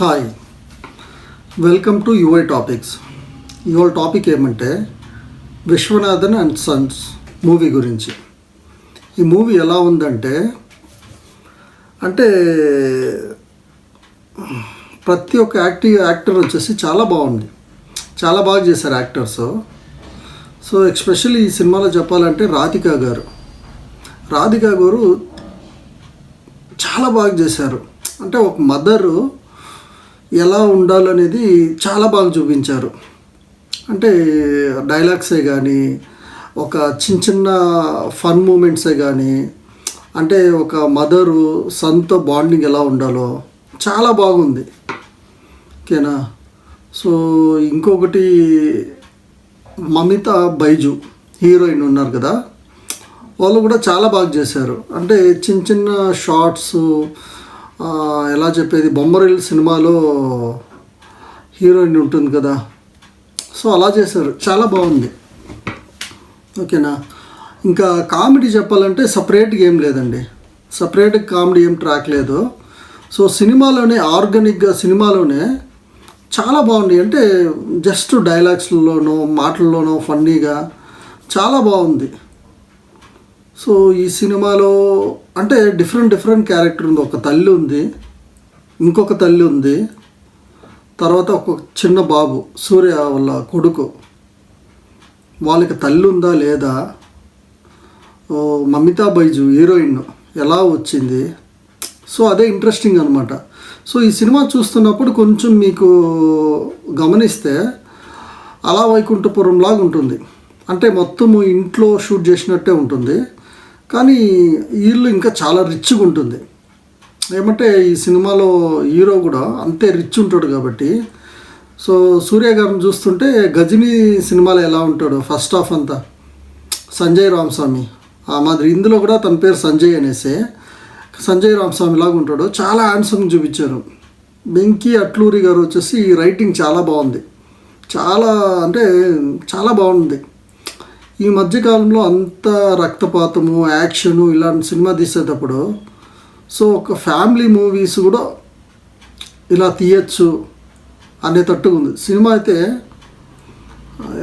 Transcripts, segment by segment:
Hi, welcome to UI topics. ఇవాళ topic ఏమంటే Viswanathan and Sons movie గురించి. ఈ మూవీ ఎలా ఉందంటే ప్రతి ఒక్క యాక్టర్ వచ్చేసి చాలా బాగుంది, చాలా బాగా చేశారు యాక్టర్స్. సో ఎస్పెషల్లీ ఈ సినిమాలో చెప్పాలంటే రాధికా గారు చాలా బాగా చేశారు. అంటే ఒక మదరు ఎలా ఉండాలనేది చాలా బాగా చూపించారు. అంటే డైలాగ్సే కానీ, ఒక చిన్న ఫన్ మూమెంట్సే కానీ, అంటే ఒక మదరు సన్తో బాండింగ్ ఎలా ఉండాలో చాలా బాగుంది. ఓకేనా. సో ఇంకొకటి మమితా బైజు హీరోయిన్ ఉన్నారు కదా, వాళ్ళు కూడా చాలా బాగా చేశారు. అంటే చిన్న షార్ట్స్, ఎలా చెప్పేది, బొమ్మరిల్ సినిమాలో హీరోయిన్ ఉంటుంది కదా, సో అలా చేశారు, చాలా బాగుంది. ఓకేనా. ఇంకా కామెడీ చెప్పాలంటే సపరేట్గా ఏం లేదండి, సపరేట్ కామెడీ ఏం ట్రాక్ లేదు. సో సినిమాలోనే ఆర్గానిక్గా సినిమాలోనే చాలా బాగుంది. అంటే జస్ట్ డైలాగ్స్లోనో మాటల్లోనో ఫన్నీగా చాలా బాగుంది. సో ఈ సినిమాలో అంటే డిఫరెంట్ క్యారెక్టర్ ఉంది. ఒక తల్లి ఉంది, ఇంకొక తల్లి ఉంది, తర్వాత ఒక చిన్న బాబు సూర్య వాళ్ళ కొడుకు. వాళ్ళకి తల్లి ఉందా లేదా, మమితా బైజు హీరోయిన్ ఎలా వచ్చింది, సో అదే ఇంట్రెస్టింగ్ అనమాట. సో ఈ సినిమా చూస్తున్నప్పుడు కొంచెం మీకు గమనిస్తే అలా వైకుంఠపురం లాగా ఉంటుంది. అంటే మొత్తము ఇంట్లో షూట్ చేసినట్టే ఉంటుంది, కానీ వీళ్ళు ఇంకా చాలా రిచ్గా ఉంటుంది. ఏమంటే ఈ సినిమాలో హీరో కూడా అంతే రిచ్ ఉంటాడు కాబట్టి. సో సూర్య గారిని చూస్తుంటే గజనీ సినిమాలో ఎలా ఉంటాడు ఫస్ట్ హాఫ్ అంతా, సంజయ్ రామస్వామి ఆ మాదిరి ఇందులో కూడా తన పేరు సంజయ్ అనేసి సంజయ్ రామస్వామి లాగా ఉంటాడు. చాలా హ్యాండ్సమ్ చూపించారు. వెంకీ అట్లూరి గారు వచ్చేసి రైటింగ్ చాలా బాగుంది, చాలా బాగుంది. ఈ మధ్యకాలంలో అంత రక్తపాతము, యాక్షను ఇలాంటి సినిమా తీసేటప్పుడు సో ఒక ఫ్యామిలీ మూవీస్ కూడా ఇలా తీయచ్చు అనేటట్టుగా ఉంది సినిమా. అయితే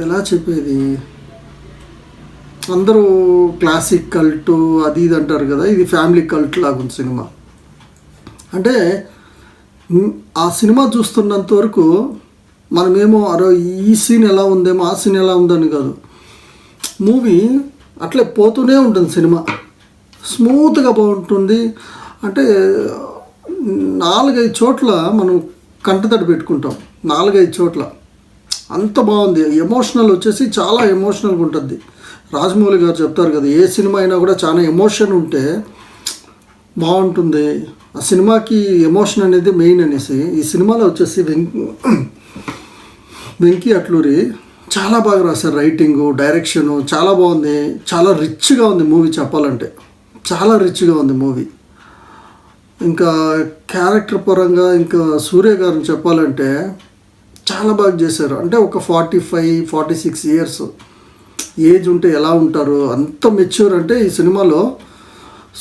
ఎలా చెప్పేది, అందరూ క్లాసిక్ కల్ట్ అది ఇది అంటారు కదా, ఇది ఫ్యామిలీ కల్ట్ లాగా ఉంది సినిమా. అంటే ఆ సినిమా చూస్తున్నంత వరకు మనమేమో ఈ సీన్ ఎలా ఉందేమో ఆ సీన్ ఎలా ఉందని కాదు, మూవీ అట్లే పోతూనే ఉంటుంది. సినిమా స్మూత్గా బాగుంటుంది. అంటే 4-5 చోట్ల మనం కంటతడి పెట్టుకుంటాం, 4-5 చోట్ల అంత బాగుంది. ఎమోషనల్ వచ్చేసి చాలా ఎమోషనల్గా ఉంటుంది. రాజమౌళి గారు చెప్తారు కదా, ఏ సినిమా అయినా కూడా చాలా ఎమోషన్ ఉంటే బాగుంటుంది. ఆ సినిమాకి ఎమోషన్ అనేది మెయిన్ అనేసి ఈ సినిమాలో వచ్చేసి వెంకీ అట్లూరి చాలా బాగా రాశారు. రైటింగు, డైరెక్షను చాలా బాగుంది. చాలా రిచ్గా ఉంది మూవీ, చెప్పాలంటే చాలా రిచ్గా ఉంది మూవీ. ఇంకా క్యారెక్టర్ పరంగా ఇంకా సూర్య గారిని చెప్పాలంటే చాలా బాగా చేశారు. అంటే ఒక 45-46 ఇయర్స్ ఏజ్ ఉంటే ఎలా ఉంటారు, అంత మెచ్యూర్. అంటే ఈ సినిమాలో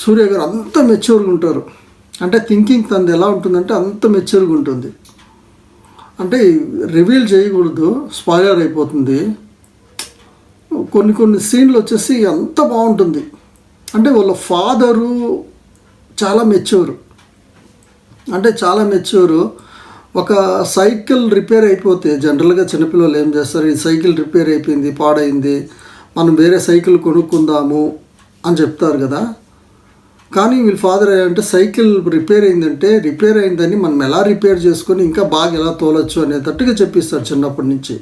సూర్య గారు అంత మెచ్యూర్గా ఉంటారు. అంటే థింకింగ్ తనది ఎలా ఉంటుందంటే అంత మెచ్యూర్గా ఉంటుంది. అంటే రివీల్ చేయకూడదు, స్పాయిలర్ అయిపోతుంది. కొన్ని సీన్లు వచ్చేసి అంత బాగుంటుంది. అంటే వాళ్ళ ఫాదరు చాలా మెచ్యూరు, ఒక సైకిల్ రిపేర్ అయిపోతే జనరల్గా చిన్నపిల్లలు ఏం చేస్తారు, ఈ సైకిల్ రిపేర్ అయిపోయింది, పాడైంది, మనం వేరే సైకిల్ కొనుక్కుందాము అని చెప్తారు కదా. కానీ వీళ్ళ ఫాదర్ ఏంటంటే సైకిల్ రిపేర్ అయిందని మనం ఎలా రిపేర్ చేసుకొని ఇంకా బాగా ఎలా తోలొచ్చు అనేటట్టుగా చెప్పిస్తారు చిన్నప్పటి నుంచి.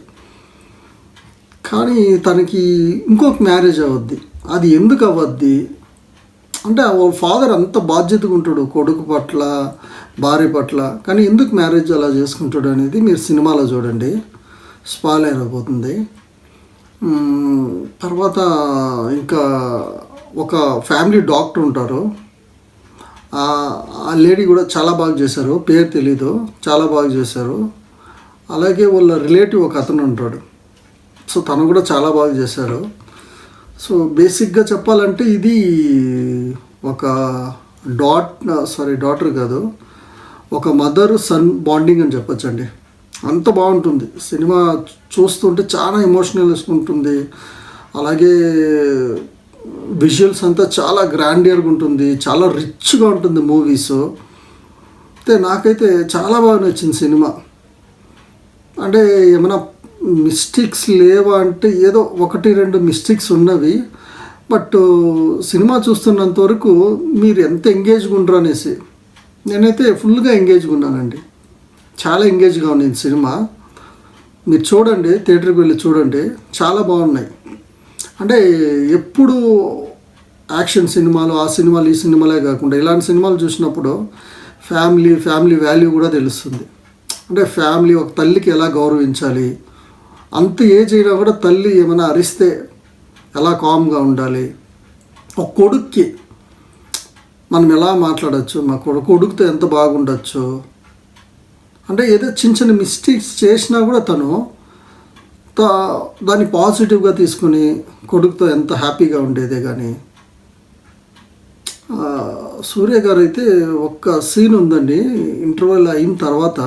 కానీ తనకి ఇంకొక మ్యారేజ్ అవద్ది. అది ఎందుకు అవద్ది అంటే వాళ్ళ ఫాదర్ అంత బాధ్యతగా ఉంటాడు కొడుకు పట్ల, భార్య పట్ల, కానీ ఎందుకు మ్యారేజ్ అలా చేసుకుంటాడు అనేది మీరు సినిమాలో చూడండి, స్పాయిలర్ అయిపోతుంది. తర్వాత ఇంకా ఒక ఫ్యామిలీ డాక్టర్ ఉంటారు, ఆ లేడీ కూడా చాలా బాగా చేశారు, పేరు తెలీదు, చాలా బాగా చేశారు. అలాగే వాళ్ళ రిలేటివ్ ఒక అతను ఉంటాడు, సో తను కూడా చాలా బాగా చేశారు. సో బేసిక్గా చెప్పాలంటే ఇది ఒక డాటర్ కాదు, ఒక మదర్ సన్ బాండింగ్ అని చెప్పొచ్చండి. అంత బాగుంటుంది సినిమా. చూస్తుంటే చాలా ఎమోషనల్ ఉంటుంది. అలాగే విజువల్స్ అంతా చాలా గ్రాండియర్గా ఉంటుంది, చాలా రిచ్గా ఉంటుంది మూవీస్. అయితే నాకైతే చాలా బాగా నచ్చింది సినిమా. అంటే ఏమైనా మిస్టేక్స్ లేవా అంటే ఏదో 1-2 మిస్టేక్స్ ఉన్నవి. బట్ సినిమా చూస్తున్నంత వరకు మీరు ఎంత ఎంగేజ్గా ఉండరు అనేసి నేనైతే ఫుల్గా ఎంగేజ్గా ఉన్నానండి. చాలా ఎంగేజ్గా ఉంది సినిమా. మీరు చూడండి, థియేటర్కి వెళ్ళి చూడండి, చాలా బాగున్నాయి. అంటే ఎప్పుడు యాక్షన్ సినిమాలు, ఆ సినిమాలు, ఈ సినిమాలే కాకుండా ఇలాంటి సినిమాలు చూసినప్పుడు ఫ్యామిలీ వాల్యూ కూడా తెలుస్తుంది. అంటే ఫ్యామిలీ, ఒక తల్లికి ఎలా గౌరవించాలి, అంత ఏజ్ అయినా కూడా తల్లి ఏమైనా అరిస్తే ఎలా కామ్గా ఉండాలి, ఒక కొడుక్కి మనం ఎలా మాట్లాడచ్చు, మా కొడుకుతో ఎంత బాగుండొచ్చు. అంటే ఏదో చిన్న మిస్టేక్స్ చేసినా కూడా తను దాన్ని పాజిటివ్గా తీసుకుని కొడుకుతో ఎంత హ్యాపీగా ఉండేదే. కానీ సూర్య గారు అయితే ఒక్క సీన్ ఉందండి, ఇంటర్వెల్ అయిన తర్వాత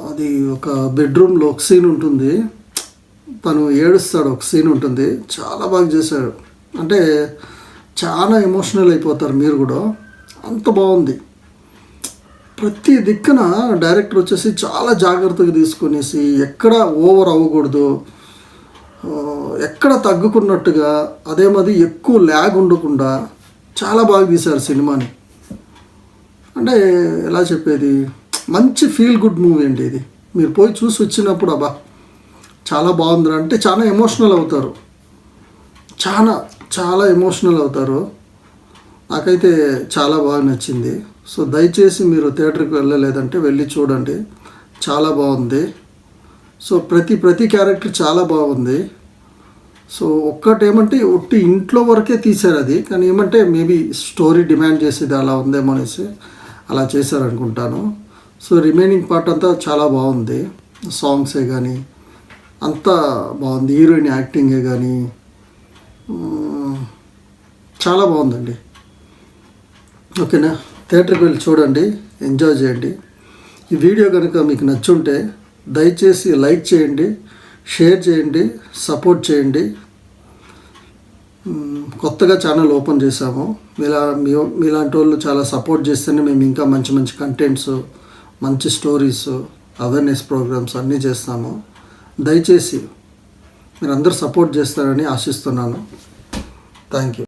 అది ఒక బెడ్రూమ్లో ఒక సీన్ ఉంటుంది, తను ఏడుస్తాడు, ఒక సీన్ ఉంటుంది, చాలా బాగా చేశాడు. అంటే చాలా ఎమోషనల్ అయిపోతారు మీరు కూడా, అంత బాగుంది. ప్రతి దిక్కున డైరెక్టర్ వచ్చేసి చాలా జాగ్రత్తగా తీసుకునేసి ఎక్కడ ఓవర్ అవ్వకూడదు, ఎక్కడ తగ్గుకున్నట్టుగా, అదేమది ఎక్కువ ల్యాగ్ ఉండకుండా చాలా బాగా తీశారు సినిమాని. అంటే ఎలా చెప్పేది, మంచి ఫీల్ గుడ్ మూవీ అండి ఇది. మీరు పోయి చూసి వచ్చినప్పుడు అబ్బా చాలా బాగుంది అంటే చాలా ఎమోషనల్ అవుతారు, చాలా ఎమోషనల్ అవుతారు. నాకైతే చాలా బాగా నచ్చింది. సో దయచేసి మీరు థియేటర్కి వెళ్ళలేదంటే వెళ్ళి చూడండి, చాలా బాగుంది. సో ప్రతి క్యారెక్టర్ చాలా బాగుంది. సో ఒక్కటేమంటే ఒట్టి ఇంట్లో వరకే తీశారు అది, కానీ ఏమంటే మేబీ స్టోరీ డిమాండ్ చేసేది అలా ఉందేమో అనేసి అలా చేశారనుకుంటాను. సో రిమైనింగ్ పార్ట్ అంతా చాలా బాగుంది, సాంగ్సే కానీ అంతా బాగుంది, హీరోయిన్ యాక్టింగే కానీ చాలా బాగుందండి. ఓకేనా, థియేటర్కి వెళ్ళి చూడండి, ఎంజాయ్ చేయండి. ఈ వీడియో కనుక మీకు నచ్చుంటే దయచేసి లైక్ చేయండి, షేర్ చేయండి, సపోర్ట్ చేయండి. కొత్తగా ఛానల్ ఓపెన్ చేశాము, మీలాంటి వాళ్ళు చాలా సపోర్ట్ చేస్తేనే మేము ఇంకా మంచి కంటెంట్స్, మంచి స్టోరీస్, అవేర్నెస్ ప్రోగ్రామ్స్ అన్నీ చేస్తాము. దయచేసి మీరందరూ సపోర్ట్ చేస్తారని ఆశిస్తున్నాను. Thank you.